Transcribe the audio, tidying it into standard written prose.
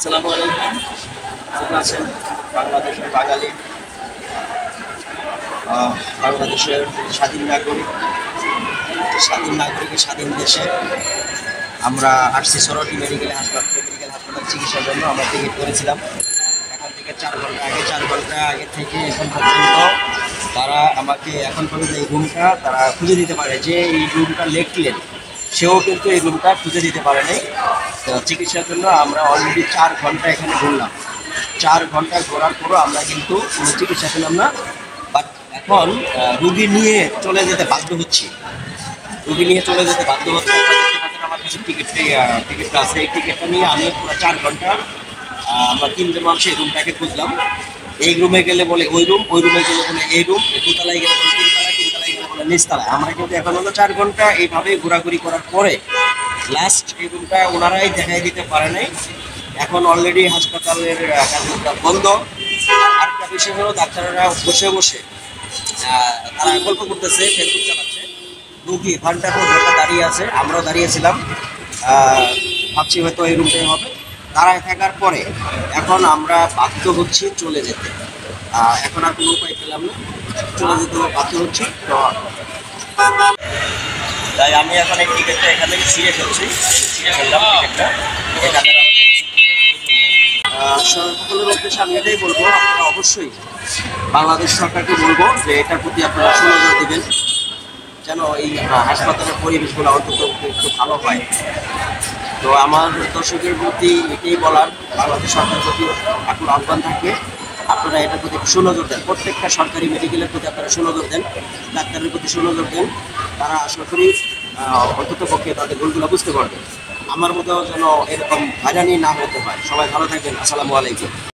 আসসালামু আলাইকুম। কেমন আছেন? বাংলাদেশের বাঙালি, বাংলাদেশের স্বাধীন নাগরিক, স্বাধীন নাগরিকের স্বাধীন দেশে আমরা আসছি সরকারি মেডিকেল হাসপাতাল চিকিৎসার জন্য। আমরা টিকিট করেছিলাম এখান থেকে 4 ঘন্টা আগে থেকে এখন পর্যন্ত। তারা আমাকে এখন পর্যন্ত এই রুমটা তারা খুঁজে দিতে পারে, যে এই রুমটা লিখলেন সেও কিন্তু এই রুমটা খুঁজে দিতে পারে নাই। তো চিকিৎসার জন্য আমরা অলরেডি 4 ঘন্টা এখানে ঘুরলাম। 4 ঘন্টা ঘোরার পরও আমরা কিন্তু কোনো চিকিৎসা পেলাম না। বাট এখন রুগী নিয়ে চলে যেতে বাধ্য হচ্ছি। আপনারা দেখতে পাচ্ছেন আমার কাছে টিকিটটা আছে। এই টিকিটটা নিয়ে আমি পুরো 4 ঘন্টা আমরা 3 জন মানুষ এই রুমটাকে খুঁজলাম। এই রুমে গেলে বলে ওই রুম, ওই রুমে গেলে বলে এই রুম, দোতলায় গেলে বলে তিনতলায় গেলে বলে নিচতলায়। আমরা কিন্তু এখন হলো 4 ঘন্টা এইভাবে ঘোরাঘুরি করার পরে লাস্ট এই রুমটা ওনারাই দেখাই দিতে পারে নাই। এখন অলরেডি হাসপাতালের কাজটা বন্ধ। আরেকটা বিষয় হলো ডাক্তাররা বসে বসে তারা গল্প করতেছে, ফেসবুক চালাচ্ছে। রুগী ঘন্টার পর ঘন্টা দাঁড়িয়ে আছে, আমরাও দাঁড়িয়েছিলাম। ভাবছি হয়তো এই রুমটাই হবে। দাঁড়ায় থাকার পরে এখন আমরা বাধ্য হচ্ছি চলে যেতে। এখন আর কোনো উপায় পেলাম না, চলে যেতে বাধ্য হচ্ছি। তো তাই আমি এখন এই টিকিটটা এখান থেকে ছিঁড়ে ফেললাম টিকিটটা। এখানে সকলের উদ্দেশ্যে আমি এটাই বলবো, আপনারা অবশ্যই বাংলাদেশ সরকারকে বলবো যে এটার প্রতি আপনারা সুনজর দেবেন, যেন এই হাসপাতালের পরিবেশগুলো অন্তত একটু ভালো হয়। তো আমার দর্শকের প্রতি এটাই বলার, বাংলাদেশ সরকারের প্রতি এখন আহ্বান থাকবে, আপনারা এটার প্রতি সুনজর দেন। প্রত্যেকটা সরকারি মেডিকেলের প্রতি আপনারা সুনজর দেন, ডাক্তারের প্রতি সুনজর দেন। তারা আশা করি অন্তত পক্ষে তাদের ভুলগুলো বুঝতে পারবে। আমার মতো যেন এরকম হয়রানি না হতে হয়। সবাই ভালো থাকবেন। আসসালামু আলাইকুম।